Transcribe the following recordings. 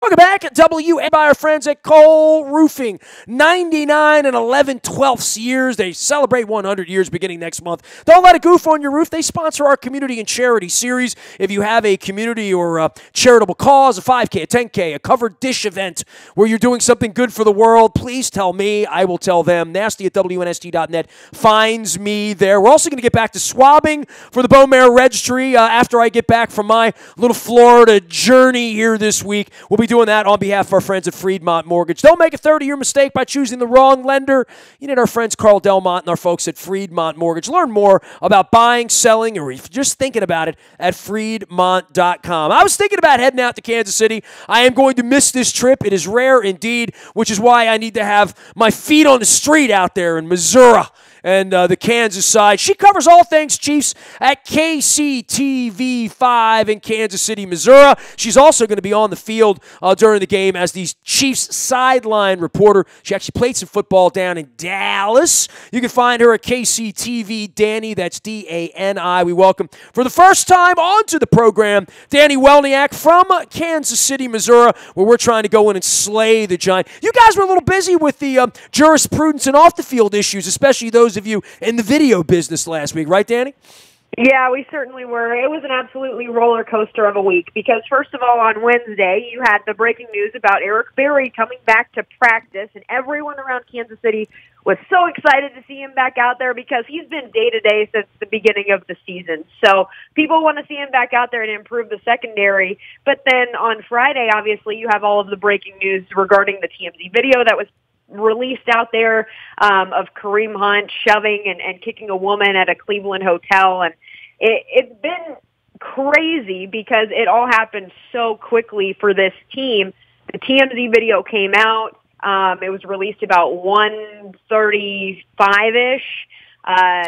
Welcome back at WNST by our friends at Cole Roofing. 99 and 11/12 years. They celebrate 100 years beginning next month. Don't let it goof on your roof. They sponsor our community and charity series. If you have a community or a charitable cause, a 5K, a 10K, a covered dish event where you're doing something good for the world, please tell me. I will tell them. Nasty at WNST.net finds me there. We're also going to get back to swabbing for the Bone Marrow Registry after I get back from my little Florida journey here this week. We'll be doing that on behalf of our friends at Freedmont Mortgage. Don't make a 30-year mistake by choosing the wrong lender. You need our friends Carl Delmont and our folks at Freedmont Mortgage. Learn more about buying, selling, or if you're just thinking about it at Freedmont.com. I was thinking about heading out to Kansas City. I am going to miss this trip. It is rare indeed, which is why I need to have my feet on the street out there in Missouri and the Kansas side. She covers all things Chiefs at KCTV5 in Kansas City, Missouri. She's also going to be on the field during the game as the Chiefs sideline reporter. She actually played some football down in Dallas. You can find her at KCTV Dani. That's D-A-N-I. We welcome for the first time onto the program Dani Welniak from Kansas City, Missouri, where we're trying to go in and slay the Giant. You guys were a little busy with the jurisprudence and off-the-field issues, especially those of you in the video business last week, right, Dani? Yeah, we certainly were. It was an absolutely roller coaster of a week because, first of all, on Wednesday, you had the breaking news about Eric Berry coming back to practice, and everyone around Kansas City was so excited to see him back out there because he's been day-to-day since the beginning of the season. So people want to see him back out there and improve the secondary. But then on Friday, obviously, you have all of the breaking news regarding the TMZ video that was released out there of Kareem Hunt shoving and kicking a woman at a Cleveland hotel. And it's been crazy because it all happened so quickly for this team. The TMZ video came out. It was released about 1:35-ish.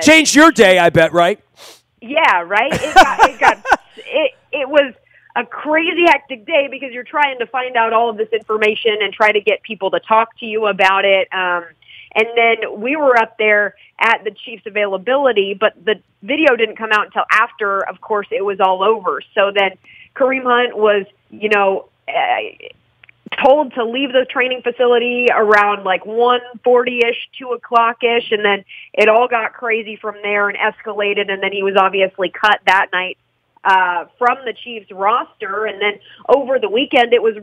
Changed your day, I bet, right? Yeah, right? It was a crazy hectic day because you're trying to find out all of this information and try to get people to talk to you about it. And then we were up there at the Chiefs availability, but the video didn't come out until after, of course, it was all over. So then Kareem Hunt was, told to leave the training facility around like 1:40-ish, 2 o'clock-ish, and then it all got crazy from there and escalated, and then he was obviously cut that night from the Chiefs roster. And then over the weekend, it was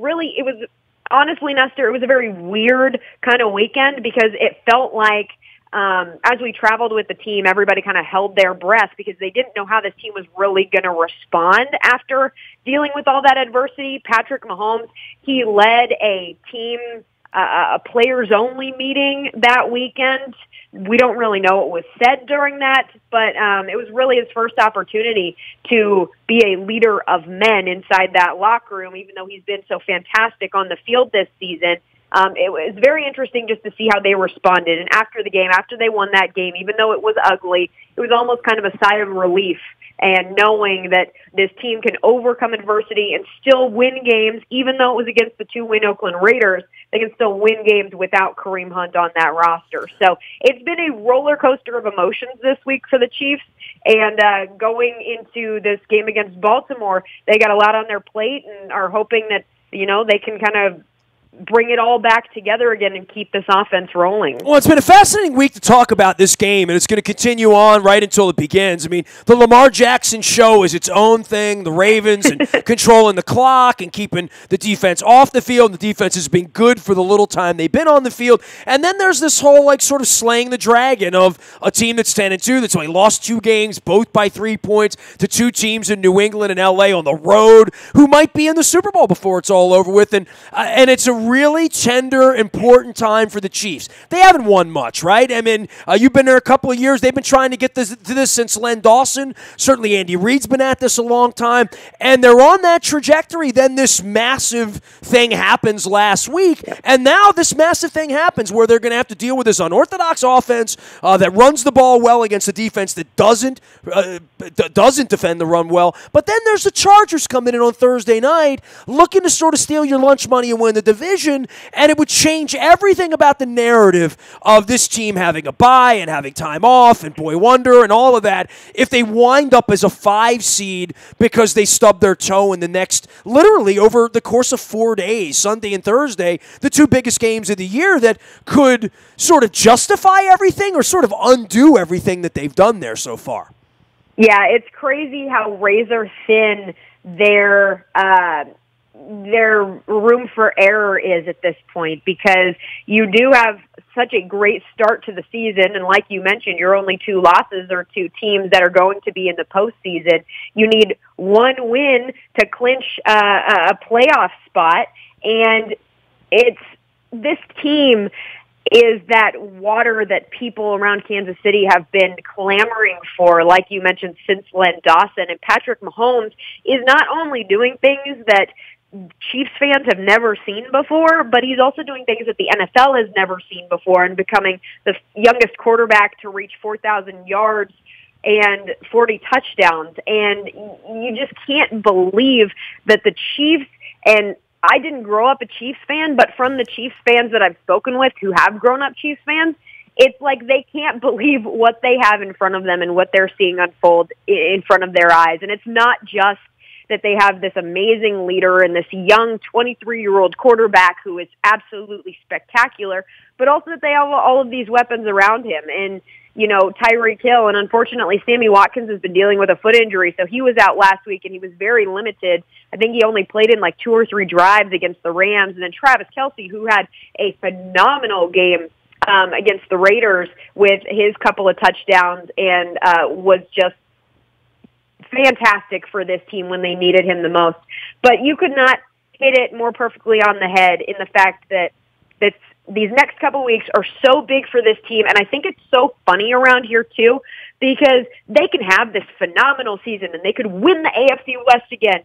honestly, Nestor, it was a very weird kind of weekend because it felt like as we traveled with the team, everybody kind of held their breath because they didn't know how this team was really going to respond after dealing with all that adversity. Patrick Mahomes, he led a team, a players-only meeting that weekend. We don't really know what was said during that, but it was really his first opportunity to be a leader of men inside that locker room, even though he's been so fantastic on the field this season. It was very interesting just to see how they responded. And after the game, after they won that game, even though it was ugly, it was almost kind of a sigh of relief. And knowing that this team can overcome adversity and still win games, even though it was against the 2-win Oakland Raiders, they can still win games without Kareem Hunt on that roster. So it's been a roller coaster of emotions this week for the Chiefs. And going into this game against Baltimore, they got a lot on their plate and are hoping that, they can kind of bring it all back together again and keep this offense rolling. Well, it's been a fascinating week to talk about this game, and it's going to continue on right until it begins. I mean, the Lamar Jackson show is its own thing. The Ravens and controlling the clock and keeping the defense off the field. The defense has been good for the little time they've been on the field. And then there's this whole, sort of slaying the dragon of a team that's 10-2, that's only lost 2 games, both by 3 points, to 2 teams in New England and L.A. on the road who might be in the Super Bowl before it's all over with. And it's a really tender, important time for the Chiefs. They haven't won much, right? I mean, you've been there a couple of years. They've been trying to get to this since Len Dawson. Certainly Andy Reid's been at this a long time. And they're on that trajectory. Then this massive thing happens last week. And now this massive thing happens where they're going to have to deal with this unorthodox offense that runs the ball well against a defense that doesn't defend the run well. But then there's the Chargers coming in on Thursday night looking to sort of steal your lunch money and win the division. division, and it would change everything about the narrative of this team having a bye and having time off and boy wonder and all of that if they wind up as a 5 seed because they stubbed their toe in the next, literally over the course of 4 days, Sunday and Thursday, the 2 biggest games of the year that could sort of justify everything or sort of undo everything that they've done there so far. Yeah, it's crazy how razor thin their room for error is at this point, because you do have such a great start to the season, and like you mentioned, your only 2 losses are to teams that are going to be in the postseason. You need 1 win to clinch a playoff spot, and this team is that water that people around Kansas City have been clamoring for, like you mentioned, since Len Dawson. And Patrick Mahomes is not only doing things that Chiefs fans have never seen before, but he's also doing things that the NFL has never seen before and becoming the youngest quarterback to reach 4,000 yards and 40 touchdowns. And you just can't believe that the Chiefs, and I didn't grow up a Chiefs fan, but from the Chiefs fans that I've spoken with who have grown up Chiefs fans, it's like they can't believe what they have in front of them and what they're seeing unfold in front of their eyes. And it's not just that they have this amazing leader and this young 23-year-old quarterback who is absolutely spectacular, but also that they have all of these weapons around him. And, you know, Tyreek Hill, and unfortunately Sammy Watkins has been dealing with a foot injury, so he was out last week and he was very limited. I think he only played in like 2 or 3 drives against the Rams. And then Travis Kelce, who had a phenomenal game against the Raiders with his couple of touchdowns and was just fantastic for this team when they needed him the most. But you could not hit it more perfectly on the head in the fact that these next couple weeks are so big for this team. And I think it's so funny around here too, because they can have this phenomenal season and they could win the AFC West again.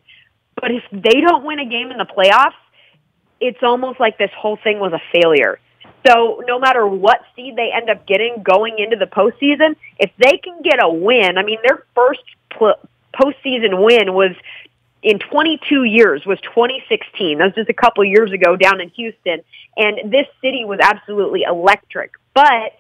But if they don't win a game in the playoffs, it's almost like this whole thing was a failure. So no matter what seed they end up getting going into the postseason, if they can get a win, I mean, their first postseason win was in 22 years, was 2016. That was just a couple years ago down in Houston. And this city was absolutely electric. But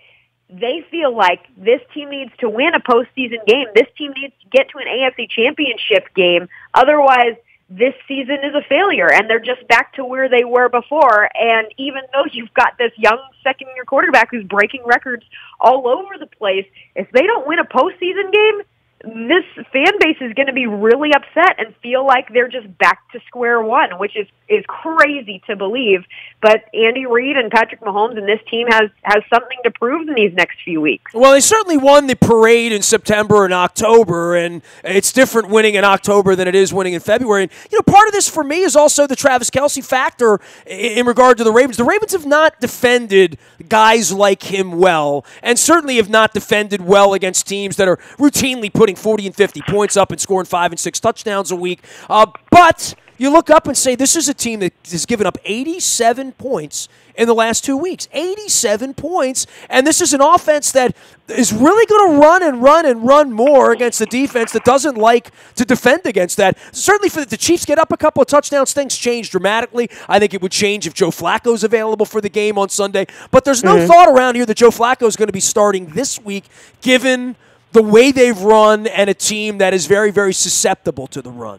they feel like this team needs to win a postseason game. This team needs to get to an AFC championship game. Otherwise, this season is a failure, and they're just back to where they were before. And even though you've got this young second-year quarterback who's breaking records all over the place, if they don't win a postseason game, this fan base is going to be really upset and feel like they're just back to square one, which is crazy to believe. But Andy Reid and Patrick Mahomes and this team has something to prove in these next few weeks. Well, they certainly won the parade in September and October, and it's different winning in October than it is winning in February. And, you know, part of this for me is also the Travis Kelce factor in regard to the Ravens. The Ravens have not defended guys like him well, and certainly have not defended well against teams that are routinely putting 40 and 50 points up and scoring 5 and 6 touchdowns a week. But you look up and say this is a team that has given up 87 points in the last 2 weeks. 87 points. And this is an offense that is really going to run and run and run more against the defense that doesn't like to defend against that. Certainly for the Chiefs get up a couple of touchdowns, things change dramatically. I think it would change if Joe Flacco's available for the game on Sunday. But there's no thought around here that Joe Flacco is going to be starting this week, given the way they've run and a team that is very, very susceptible to the run.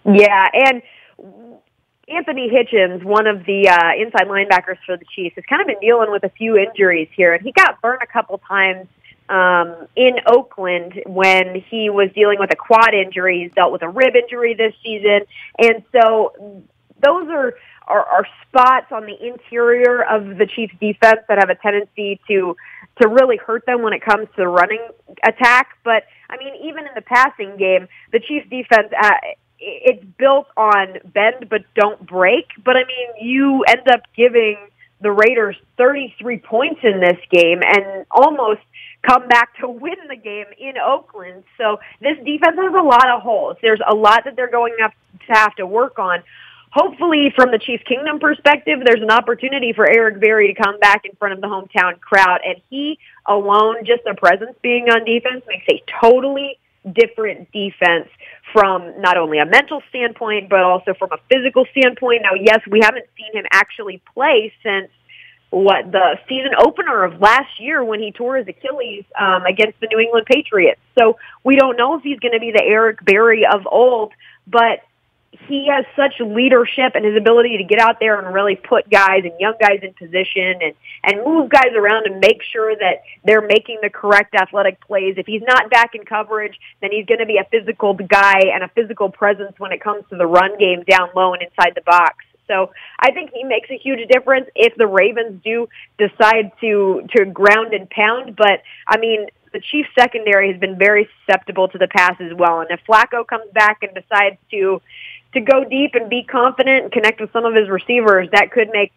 Yeah, and Anthony Hitchens, one of the inside linebackers for the Chiefs, has kind of been dealing with a few injuries here, and he got burned a couple times in Oakland when he was dealing with a quad injury. He's dealt with a rib injury this season, and so those are spots on the interior of the Chiefs' defense that have a tendency to really hurt them when it comes to the running attack. But, I mean, even in the passing game, the Chiefs' defense, it's built on bend but don't break. But, I mean, you end up giving the Raiders 33 points in this game and almost come back to win the game in Oakland. So this defense has a lot of holes. There's a lot that they're going to have to work on. Hopefully, from the Chiefs Kingdom perspective, there's an opportunity for Eric Berry to come back in front of the hometown crowd, and he alone, just a presence being on defense, makes a totally different defense from not only a mental standpoint, but also from a physical standpoint. Now, yes, we haven't seen him actually play since the season opener of last year when he tore his Achilles against the New England Patriots. So we don't know if he's going to be the Eric Berry of old, but he has such leadership and his ability to get out there and really put guys and young guys in position and move guys around and make sure that they're making the correct athletic plays. If he's not back in coverage, then he's going to be a physical guy and a physical presence when it comes to the run game down low and inside the box. So I think he makes a huge difference if the Ravens do decide to ground and pound. But, I mean, the Chiefs secondary has been very susceptible to the pass as well. And if Flacco comes back and decides to go deep and be confident and connect with some of his receivers, that could make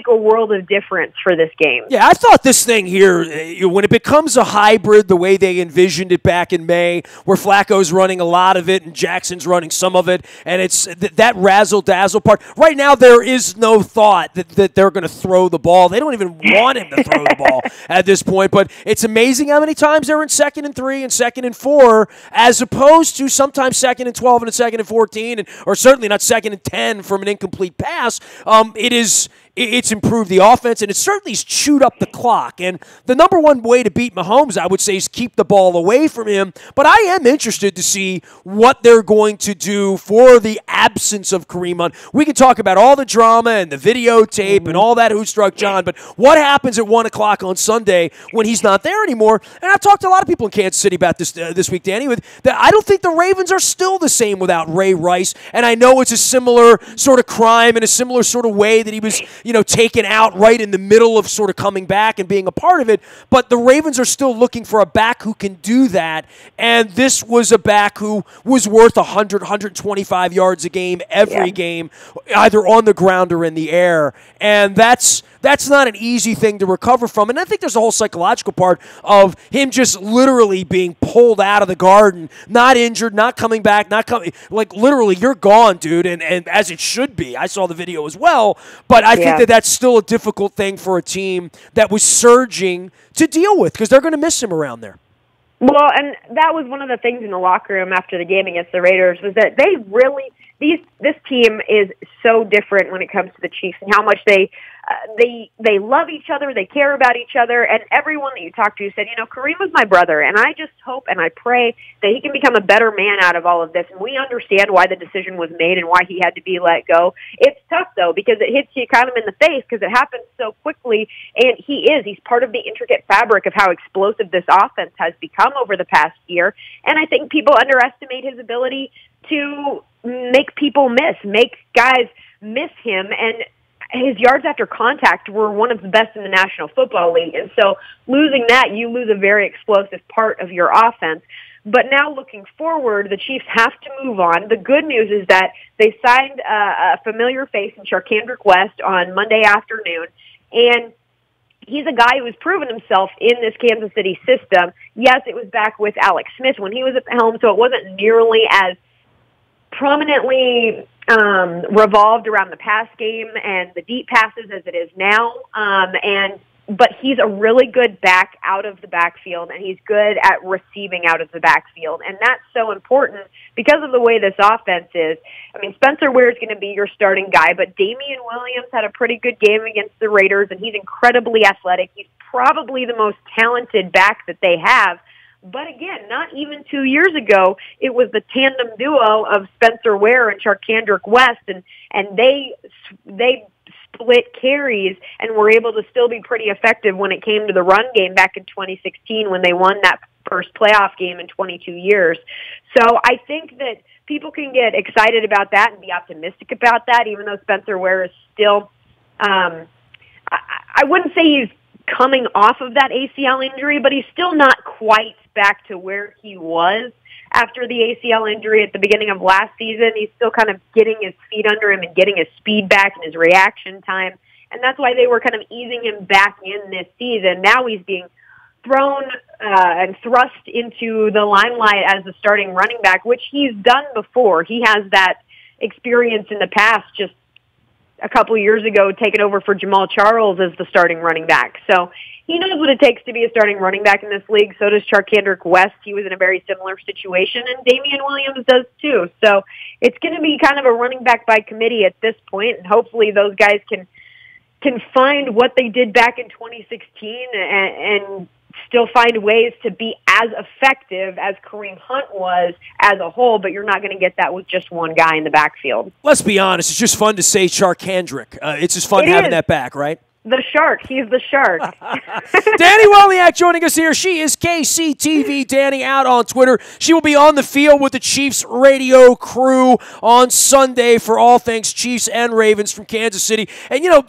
a world of difference for this game. Yeah, I thought this thing here, when it becomes a hybrid the way they envisioned it back in May, where Flacco's running a lot of it and Jackson's running some of it, and it's that razzle-dazzle part. Right now, there is no thought that they're going to throw the ball. They don't even want him to throw the ball at this point, but it's amazing how many times they're in 2nd and 3 and 2nd and 4, as opposed to sometimes 2nd and 12 and 2nd and 14, or certainly not 2nd and 10 from an incomplete pass. It's improved the offense, and it certainly has chewed up the clock. And the number one way to beat Mahomes, I would say, is keep the ball away from him. But I am interested to see what they're going to do for the absence of Kareem Hunt. We can talk about all the drama and the videotape and all that who struck John, but what happens at 1 o'clock on Sunday when he's not there anymore? And I've talked to a lot of people in Kansas City about this this week, Danny, that I don't think the Ravens are still the same without Ray Rice. And I know it's a similar sort of crime and a similar sort of way that he was taken out right in the middle of sort of coming back and being a part of it. But the Ravens are still looking for a back who can do that. And this was a back who was worth 100, 125 yards a game every game, either on the ground or in the air. And that's not an easy thing to recover from. And I think there's a whole psychological part of him just literally being pulled out of the garden, not injured, not coming back, like literally you're gone, dude. And as it should be. I saw the video as well. But I think that's still a difficult thing for a team that was surging to deal with because they're going to miss him around there. Well, and that was one of the things in the locker room after the game against the Raiders was that they really this team is so different when it comes to the Chiefs and how much they love each other, they care about each other, and everyone that you talk to said, Kareem was my brother, and I just hope and I pray that he can become a better man out of all of this, and we understand why the decision was made and why he had to be let go. It's tough, though, because it hits you kind of in the face because it happens so quickly, and he's part of the intricate fabric of how explosive this offense has become over the past year, and I think people underestimate his ability to make guys miss him, and his yards after contact were one of the best in the National Football League. And so losing that, you lose a very explosive part of your offense. But now looking forward, the Chiefs have to move on. The good news is that they signed a familiar face in Charkandrick West on Monday afternoon, and he's a guy who has proven himself in this Kansas City system. Yes, it was back with Alex Smith when he was at the helm, so it wasn't nearly as prominently revolved around the pass game and the deep passes as it is now. But he's a really good back out of the backfield, and he's good at receiving out of the backfield. And that's so important because of the way this offense is. I mean, Spencer Ware is going to be your starting guy, but Damien Williams had a pretty good game against the Raiders, and he's incredibly athletic. He's probably the most talented back that they have. But again, not even 2 years ago, it was the tandem duo of Spencer Ware and Charkandrick West, and they split carries and were able to still be pretty effective when it came to the run game back in 2016 when they won that first playoff game in 22 years. So I think that people can get excited about that and be optimistic about that, even though Spencer Ware is still, I wouldn't say he's coming off of that ACL injury, but he's still not quite back to where he was after the ACL injury at the beginning of last season. He's still kind of getting his feet under him and getting his speed back and his reaction time. And that's why they were kind of easing him back in this season. Now he's being thrown and thrust into the limelight as the starting running back, which he's done before. He has that experience in the past, just a couple years ago taken over for Jamaal Charles as the starting running back. So he knows what it takes to be a starting running back in this league. So does Charkandrick West. He was in a very similar situation, and Damien Williams does too. So it's going to be kind of a running back by committee at this point, and hopefully those guys can find what they did back in 2016 and still find ways to be as effective as Kareem Hunt was as a whole, but you're not going to get that with just one guy in the backfield. Let's be honest. It's just fun to say Charkandrick. It's just fun having that back, right? The Shark. He's the Shark. Dani Welniak joining us here. She is KCTV Dani out on Twitter. She will be on the field with the Chiefs radio crew on Sunday for all things Chiefs and Ravens from Kansas City. And, you know,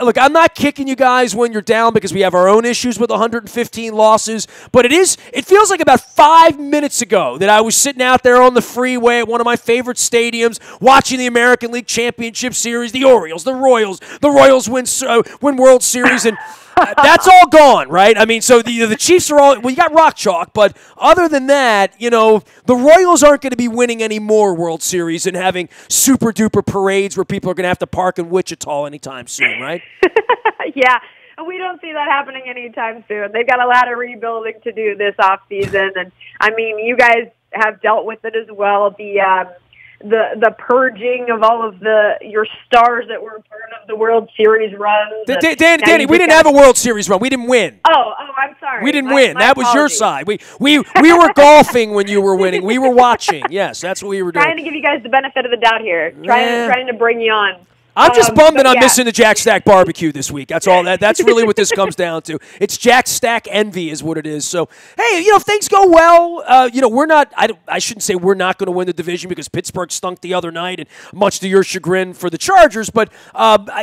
look, I'm not kicking you guys when you're down because we have our own issues with 115 losses, but it feels like about 5 minutes ago that I was sitting out there on the freeway at one of my favorite stadiums watching the American League Championship Series, the Orioles, the Royals win World Series, and that's all gone, right? I mean, so the Chiefs are all, well, you got rock chalk, but other than that, you know, the Royals aren't going to be winning any more World Series and having super-duper parades where people are going to have to park in Wichita anytime soon, right? Yeah, and we don't see that happening anytime soon. They've got a lot of rebuilding to do this offseason, and, I mean, you guys have dealt with it as well. The purging of all of your stars that were part of the World Series runs. Dani, we didn't have a World Series run. We didn't win. Oh, I'm sorry. We didn't win. That was your side. We were golfing when you were winning. We were watching. Yes, that's what we were doing. Trying to give you guys the benefit of the doubt here. Trying to bring you on. I'm just bummed that I'm missing the Jack Stack barbecue this week. That's all. That's really what this comes down to. It's Jack Stack envy is what it is. So, hey, you know, if things go well, you know, we're not – I shouldn't say we're not going to win the division because Pittsburgh stunk the other night, and much to your chagrin for the Chargers. But,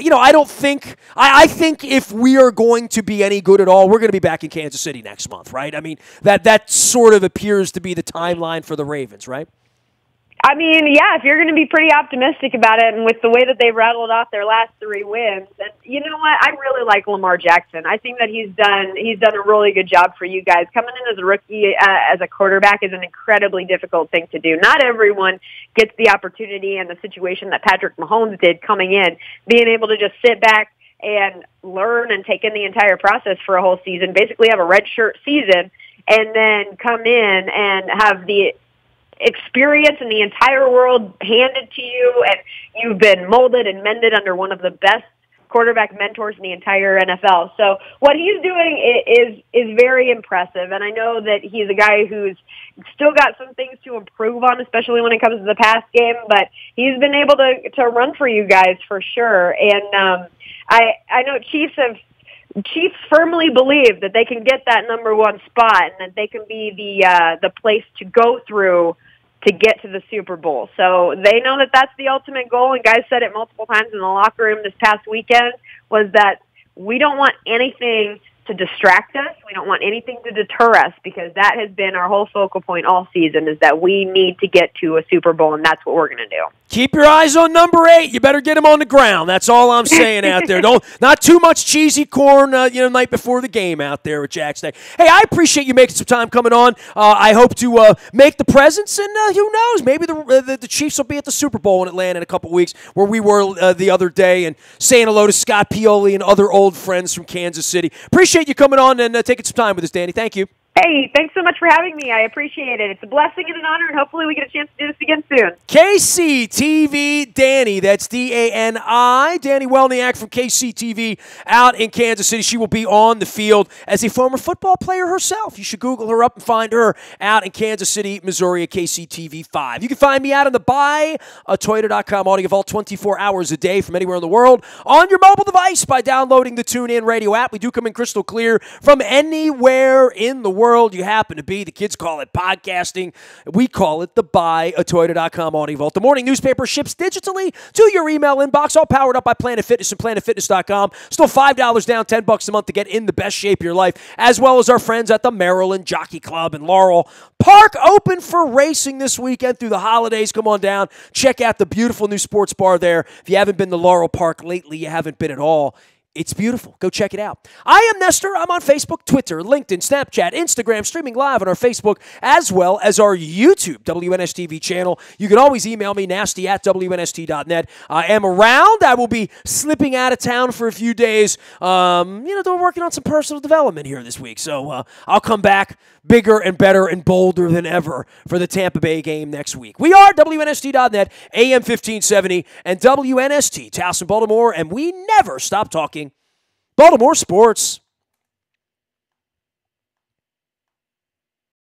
you know, I don't think – I think if we are going to be any good at all, we're going to be back in Kansas City next month, right? I mean, that sort of appears to be the timeline for the Ravens, right? I mean, yeah, if you're going to be pretty optimistic about it, and with the way that they've rattled off their last 3 wins, and you know what, I really like Lamar Jackson. I think that he's done a really good job for you guys. Coming in as a rookie as a quarterback is an incredibly difficult thing to do. Not everyone gets the opportunity and the situation that Patrick Mahomes did coming in, being able to just sit back and learn and take in the entire process for a whole season, basically have a redshirt season, and then come in and have the experience in the entire world handed to you, and you've been molded and mended under one of the best quarterback mentors in the entire NFL. So what he's doing is very impressive, and I know that he's a guy who's still got some things to improve on, especially when it comes to the pass game, but he's been able to run for you guys for sure. And I know Chiefs firmly believe that they can get that number 1 spot and that they can be the place to go through to get to the Super Bowl. So they know that that's the ultimate goal, and guys said it multiple times in the locker room this past weekend, was that we don't want anything to distract us. We don't want anything to deter us, because that has been our whole focal point all season, is that we need to get to a Super Bowl, and that's what we're going to do. Keep your eyes on number 8. You better get him on the ground. That's all I'm saying out there. Not too much cheesy corn, night before the game out there with Jack Stack. Hey, I appreciate you making some time coming on. I hope to make the presence, and who knows, maybe the Chiefs will be at the Super Bowl in Atlanta in a couple weeks, where we were the other day, and saying hello to Scott Pioli and other old friends from Kansas City. Appreciate you coming on and taking some time with us, Dani. Thank you. Hey, thanks so much for having me. I appreciate it. It's a blessing and an honor, and hopefully we get a chance to do this again soon. KCTV Dani, that's D-A-N-I, Dani Welniak from KCTV out in Kansas City. She will be on the field as a former football player herself. You should Google her up and find her out in Kansas City, Missouri at KCTV5. You can find me out on the buyatoyota.com audio vault 24 hours a day from anywhere in the world on your mobile device by downloading the TuneIn Radio app. We do come in crystal clear from anywhere in the world you happen to be. The kids call it podcasting. We call it the buyatoyota.com audio vault. The morning newspaper ships digitally to your email inbox, all powered up by Planet Fitness and PlanetFitness.com. Still $5 down, $10 a month to get in the best shape of your life, as well as our friends at the Maryland Jockey Club in Laurel Park, open for racing this weekend through the holidays. Come on down. Check out the beautiful new sports bar there. If you haven't been to Laurel Park lately, you haven't been at all. It's beautiful. Go check it out. I am Nestor. I'm on Facebook, Twitter, LinkedIn, Snapchat, Instagram, streaming live on our Facebook as well as our YouTube WNSTV channel. You can always email me, nasty@WNST.net. I am around. I will be slipping out of town for a few days. They're working on some personal development here this week. So I'll come back bigger and better and bolder than ever for the Tampa Bay game next week. We are WNST.net, AM 1570, and WNST, Towson, Baltimore, and we never stop talking Baltimore sports.